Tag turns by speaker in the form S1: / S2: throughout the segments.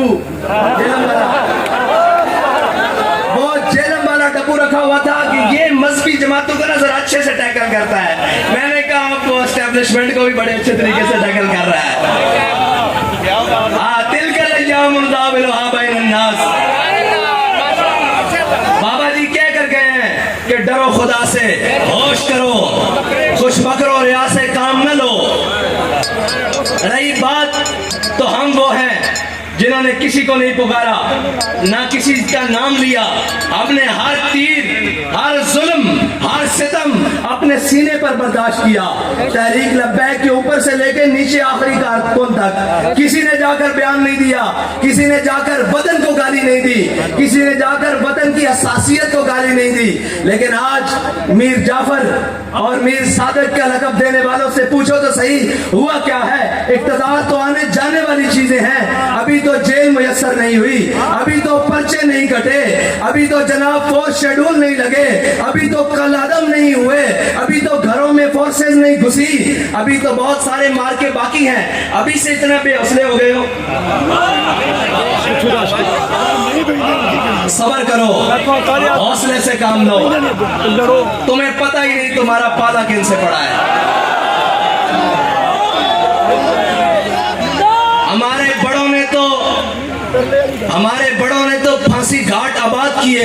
S1: डब्बू, जेलम वाला, वो जेलम वाला डब्बू रखा हुआ था कि ये मजहबी जमातों को ना जरा अच्छे से टैकल करता है। मैंने कहा वो एस्टेब्लिशमेंट को भी बड़े अच्छे तरीके से टैकल कर रहा है। हाँ, तिल कर बाबा जी कह कर गए हैं कि डरो खुदा से, होश करो, खुश बकरो, रिया से काम न लो। रही बात तो हम वो हैं जिन्होंने किसी को नहीं पुकारा, ना किसी का नाम लिया। हमने हर तीर, हर जुल्म, हर सितम अपने सीने पर बर्दाश्त किया। तहरीक लब्बैक के ऊपर से लेकर नीचे आखिरी कारकुन तक किसी ने जाकर बयान नहीं दिया, किसी ने जाकर वतन को गाली नहीं दी, किसी ने जाकर वतन की असासियत को गाली नहीं दी। लेकिन आज मीर जाफर और मीर सादिक का लक़ब देने वालों से पूछो तो सही, हुआ क्या है? इक़्तिदार तो आने जाने वाली चीजें हैं, अभी तो जेल मुयस्सर नहीं हुई, अभी तो पर्चे नहीं कटे, अभी तो जनाब फोर्स शेड्यूल नहीं लगे, अभी तो कलादम नहीं हुए, अभी तो घरों में फोर्सेस नहीं घुसी, अभी तो बहुत सारे मार्के बाकी हैं। अभी से इतना बेहौसले हो गए हो? सबर करो, हौसले से काम लो। तुम्हें पता ही नहीं तुम्हारा पाला किन से पड़ा है। हमारे बड़ों ने तो फांसी घाट आबाद किए।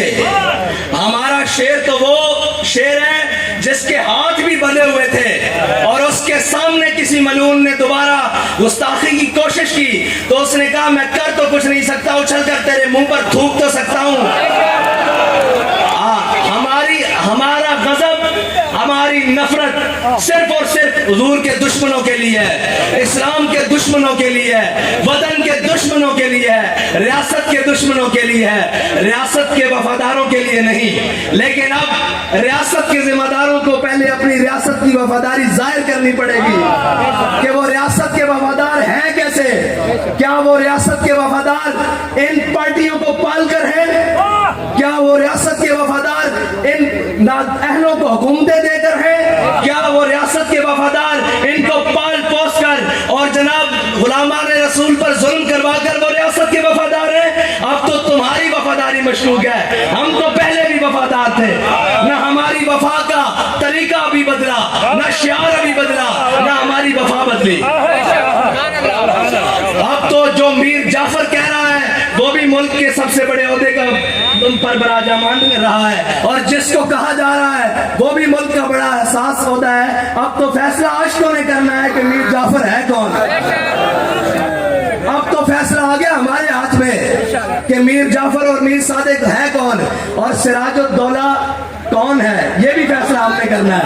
S1: हमारा शेर तो वो शेर है जिसके हाथ भी बंधे हुए थे और उसके सामने किसी मलून ने दोबारा गुस्ताखी की कोशिश की तो उसने कहा मैं कर तो कुछ नहीं सकता, उछलकर तेरे मुंह पर थूक तो सकता हूं। हमारा गजब, हमारी नफरत सिर्फ और सिर्फ हुजूर के दुश्मनों के लिए है, इस्लाम के दुश्मनों के लिए है, वतन के दुश्मनों के लिए है, रियासत के दुश्मनों के लिए है, रियासत के वफादारों के लिए नहीं। लेकिन अब रियासत के जिम्मेदारों को पहले अपनी रियासत की वफादारी जाहिर करनी पड़ेगी कि वो रियासत के वफादार हैं कैसे। क्या वो रियासत के वफादार इन पार्टियों को पालकर हैं? क्या वो रियासत के वफादार इन अहलों को हुकूमतें देकर हैं? क्या वो रियासत के वफादार इनको पाल पोस कर और जनाब गुलामान रसूल पर जुल्म करवा कर वो रियासत के वफादार हैं? अब तो तुम्हारी वफादारी मशरूक है। हम तो पहले भी वफादार थे, न हमारी वफा का तरीका अभी बदला, न शियार अभी बदला, न हमारी वफा बदली। अब तो जो मीर जाफर कह रहा है वो भी मुल्क के सबसे बड़े ओहदे का पर बराजमान रहा है और जिसको कहा जा रहा है वो भी मुल्क का बड़ा एहसास होता है। अब तो फैसला आशिकों ने करना है कि मीर जाफर है कौन। अब तो फैसला आ गया हमारे हाथ में कि मीर जाफर और मीर सादिक है कौन और सिराजुद्दौला कौन है, ये भी फैसला हमने करना है।